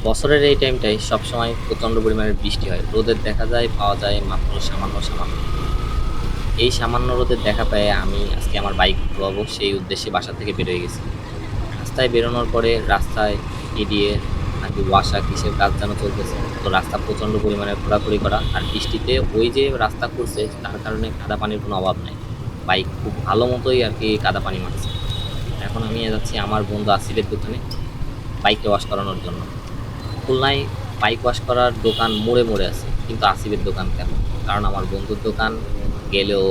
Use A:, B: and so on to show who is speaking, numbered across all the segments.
A: বছরের এই টাইমটায় সবসময় প্রচণ্ড পরিমাণের বৃষ্টি হয়, রোদের দেখা যায় পাওয়া যায় মাত্র সামান্য সামান্য। এই সামান্য রোদের দেখা পেয়ে আমি আজকে আমার বাইক ধোয়াবো সেই উদ্দেশ্যে বাসা থেকে বেরোয় গেছি। রাস্তায় বেরোনোর পরে রাস্তায় এডিএ নাকি ওয়াসা কিসের কাজ যেন চলতেছে, তো রাস্তা প্রচণ্ড পরিমাণে খোঁড়াখুড়ি করা, আর বৃষ্টিতে ওই যে রাস্তা করছে তার কারণে কাদা পানির কোনো অভাব নেই। বাইক খুব ভালো মতোই আর কি কাদা পানি মারছে। এখন আমি যাচ্ছি আমার বন্ধু আসিফের দোকানে বাইকটা ওয়াশ করানোর জন্য। খুলনায় বাইক ওয়াশ করার দোকান মোড়ে মোড়ে আছে, কিন্তু আসিফের দোকান কেন? কারণ আমার বন্ধুর দোকান গেলেও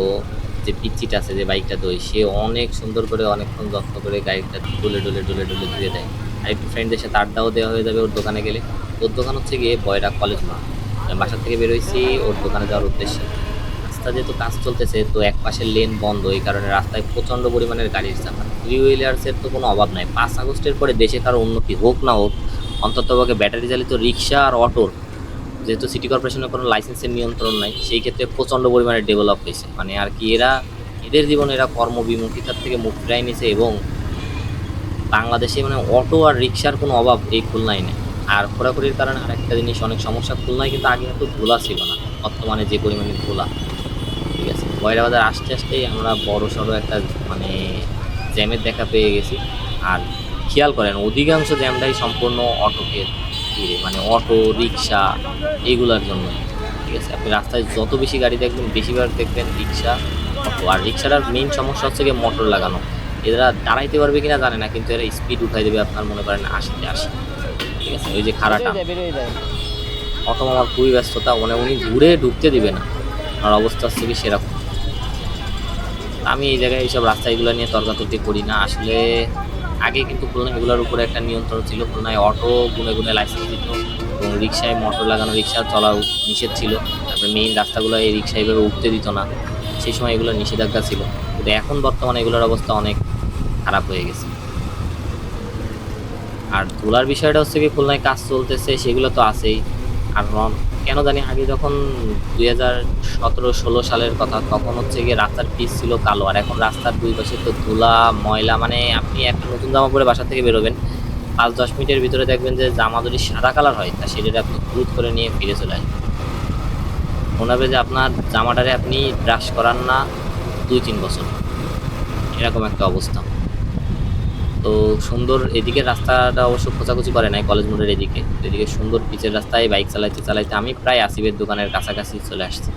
A: যে পিচ্চিটা আছে যে বাইকটা ধোয়, সে অনেক সুন্দর করে অনেকক্ষণ যত্ন করে গাড়িটা ডলে ডলে ডলে ডলে ধুয়ে দেয়। আর একটু ফ্রেন্ডদের সাথে আড্ডাও দেওয়া হয়ে যাবে ওর দোকানে গেলে। ওর দোকান হচ্ছে গিয়ে বয়রা কলেজ মোড়। আমি বাসা থেকে বেরোইছি ওর দোকানে যাওয়ার উদ্দেশ্যে। রাস্তা যেহেতু কাজ চলতেছে, তো এক পাশের লেন বন্ধ, এই কারণে রাস্তায় প্রচণ্ড পরিমাণের গাড়ির চাপা। থ্রি হুইলার্সের তো কোনো অভাব নাই। 5 আগস্টের পরে দেশে কারো উন্নতি হোক না হোক, অন্ততপক্ষে ব্যাটারি চালিত রিক্সা আর অটোর, যেহেতু সিটি কর্পোরেশনের কোনো লাইসেন্সের নিয়ন্ত্রণ নাই, সেই ক্ষেত্রে প্রচণ্ড পরিমাণে ডেভেলপ হয়েছে। মানে আর কি এদের জীবনে এরা কর্মবিমুখিতার থেকে মুখ ফিরাই নিছে, এবং বাংলাদেশে মানে অটো আর রিক্সার কোনো অভাব এই খুলনায় নেই। আর ঘোরাঘুরির কারণে আরেকটা জিনিস অনেক সমস্যা, খুলনায় কিন্তু আগে এত ধুলা ছিল না, বর্তমানে যে পরিমাণে ধুলা। ঠিক আছে, বয়রা বাজার আসতে আসতেই আমরা বড় সড়ো একটা মানে জ্যামের দেখা পেয়ে গেছি। আর খেয়াল করেন অধিকাংশ জ্যামটাই সম্পূর্ণ অটোকে ঘিরে, মানে অটো রিক্সা এইগুলোর জন্য। ঠিক আছে, আপনি রাস্তায় যত বেশি গাড়ি দেখবেন বেশিরভাগ দেখবেন রিক্সা অটো। আর রিক্সাটার মেইন সমস্যা হচ্ছে গিয়ে মোটর লাগানো। এরা দাঁড়াইতে পারবে কিনা জানে না, কিন্তু এরা স্পিড উঠাই দেবে আপনার মনে করেন 80-তে 80। ঠিক আছে, ওই যে খাড়াটা অটো আমার খুবই ব্যস্ততা, মানে উনি ঘুরে ঢুকতে দিবে না। আমার অবস্থা হচ্ছে কি সেরকম। আমি এই জায়গায় এইসব রাস্তা এগুলো নিয়ে তর্কাতর্কি করি না আসলে। আগে কিন্তু খুলনা এগুলোর উপরে একটা নিয়ন্ত্রণ ছিল, খুলনায় অটো গুনে গুনে লাইসেন্স দিত, এবং রিক্সায় মোটর লাগানো রিক্সা চলা নিষেধ ছিল। তারপরে মেইন রাস্তাগুলো এই রিক্সা এইভাবে উঠতে দিত না, সেই সময় এগুলো নিষেধাজ্ঞা ছিল। কিন্তু এখন বর্তমানে এগুলোর অবস্থা অনেক খারাপ হয়ে গেছে। আর ধুলার বিষয়টা হচ্ছে কি, খুলনায় কাজ চলতেছে সেগুলো তো আছেই। আর কেন জানি আগে যখন 2017-16 সালের কথা, তখন হচ্ছে গিয়ে রাস্তার পিচ ছিল কালো, আর এখন রাস্তার দুই পাশে তো ধুলা ময়লা। মানে আপনি একটা নতুন জামা পরে বাসা থেকে বেরোবেন, 5-10 মিনিটের ভিতরে দেখবেন যে জামা যদি সাদা কালার হয় তা সেটা আপনি দ্রুত করে নিয়ে ফিরে চলে আসবেন। মনে হবে যে আপনার জামাটারে আপনি ব্রাশ করান না 2-3 বছর, এরকম একটা অবস্থা। তো সুন্দর এদিকে রাস্তাটা অবশ্য খোঁচাখুচি করে নাই, কলেজ মোড়ের এদিকে এদিকে সুন্দর পিচের রাস্তায় বাইক চালাইতে চালাইতে আমি প্রায় আসিফের দোকানের কাছাকাছি চলে আসছি।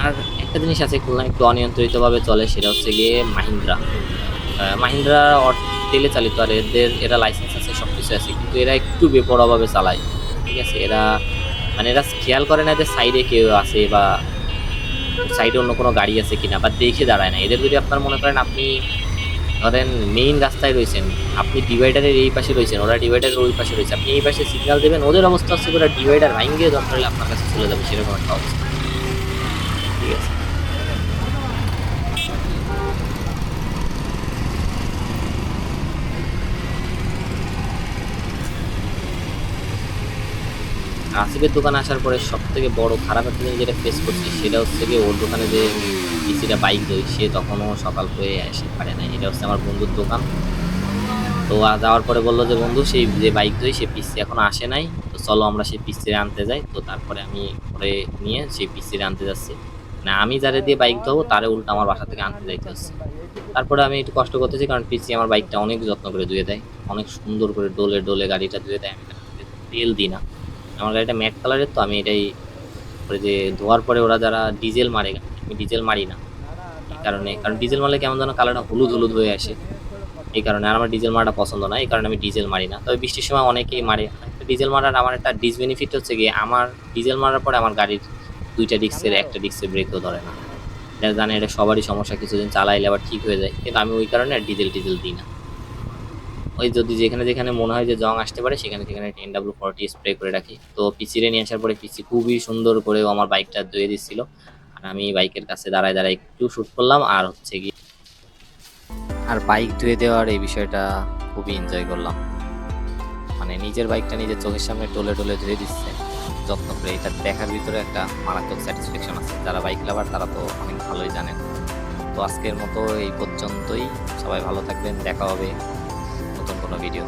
A: আর একটা জিনিস আছে খুলনা একটু অনিয়ন্ত্রিতভাবে চলে, সেটা হচ্ছে গিয়ে মাহিন্দ্রা। মাহিন্দ্রা তেলে চালিত, আর এরা লাইসেন্স আছে, সব কিছু আছে, কিন্তু এরা একটু বেপরোয়াভাবে চালায়। ঠিক আছে, এরা খেয়াল করে না যে সাইডে কেউ আছে বা সাইডে অন্য কোনো গাড়ি আছে কিনা, বা দেখে দাঁড়ায় না। এদের যদি আপনার মনে করেন আপনি ধরেন মেইন রাস্তায় রয়েছেন, আপনি ডিভাইডারের এই পাশে রয়েছেন, ওরা ডিভাইডারের ওই পাশে রয়েছে, আপনি এই পাশে সিগন্যাল দেবেন, ওদের অবস্থা হচ্ছে ওরা ডিভাইডার ভাঙিয়ে দরকার হলে আপনার কাছে চলে যাবে, সেরকম একটা অবস্থা। ঠিক আছে, আসিফের দোকানে আসার পরে সব থেকে বড় খারাপ একটা জিনিস যেটা ফেস করছি, সেটা হচ্ছে কি ওর দোকানে যে পিসিটা বাইক দই, সে তখনও সকাল হয়ে আসে পারে না। এটা হচ্ছে আমার বন্ধুর দোকান। তো যাওয়ার পরে বললো যে বন্ধু সেই যে বাইক দই সে পিসি এখনো আসে নাই, তো চলো আমরা সেই পিসিরে আনতে যাই। তো তারপরে আমি পরে নিয়ে সেই পিসিরে আনতে যাচ্ছি। না, আমি যারে দিয়ে বাইক ধোবো তারে উল্টো আমার বাসা থেকে আনতে যাইতে হচ্ছে। তারপরে আমি একটু কষ্ট করতেছি, কারণ পিসি আমার বাইকটা অনেক যত্ন করে ধুয়ে দেয়, অনেক সুন্দর করে ডোলে ডোলে গাড়িটা ধুয়ে দেয়। আমি তেল দিই না, আমার গাড়িটা ম্যাট কালারের, তো আমি এটাই করে যে ধোয়ার পরে ওরা যারা ডিজেল মারে, আমি ডিজেল মারি না এই কারণে, কারণ ডিজেল মারলে কেমন যেন কালারটা হলুদ হলুদ হয়ে আসে। এই কারণে আর আমার ডিজেল মারাটা পছন্দ না, এই কারণে আমি ডিজেল মারি না। তবে বৃষ্টির সময় অনেকেই মারে। ডিজেল মারার আমার একটা ডিসবেনিফিট হচ্ছে গিয়ে, আমার ডিজেল মারার পরে আমার গাড়ির দুইটা ডিস্কের একটা ডিস্কের ব্রেকও ধরে না। এটা জানে, এটা সবারই সমস্যা, কিছুদিন চালাইলে আবার ঠিক হয়ে যায়, কিন্তু আমি ওই কারণে আর ডিজেল টিজেল দিই না। ওই যদি যেখানে যেখানে মনে হয় যে জং আসতে পারে সেখানে সেখানে 10W40 স্প্রে করে রাখি। তো পিসিরে নিয়ে আসার পরে পিসি খুবই সুন্দর করে আমার বাইকটা ধুয়ে দিচ্ছিল, আর আমি বাইকের কাছে দাঁড়ায় দাঁড়ায় একটু শ্যুট করলাম। আর হচ্ছে গিয়ে আর বাইক ধুয়ে দেওয়ার এই বিষয়টা খুবই এনজয় করলাম। মানে নিজের বাইকটা নিজের চোখের সামনে টলে টলে ধুয়ে দিচ্ছে যত্ন করে, এটা দেখার ভিতরে একটা মারাত্মক স্যাটিসফ্যাকশন আছে। যারা বাইক লাভার তারা তো অনেক ভালোই জানেন। তো আজকের মতো এই পর্যন্তই, সবাই ভালো থাকবেন, দেখা হবে নতুন কোনো ভিডিও।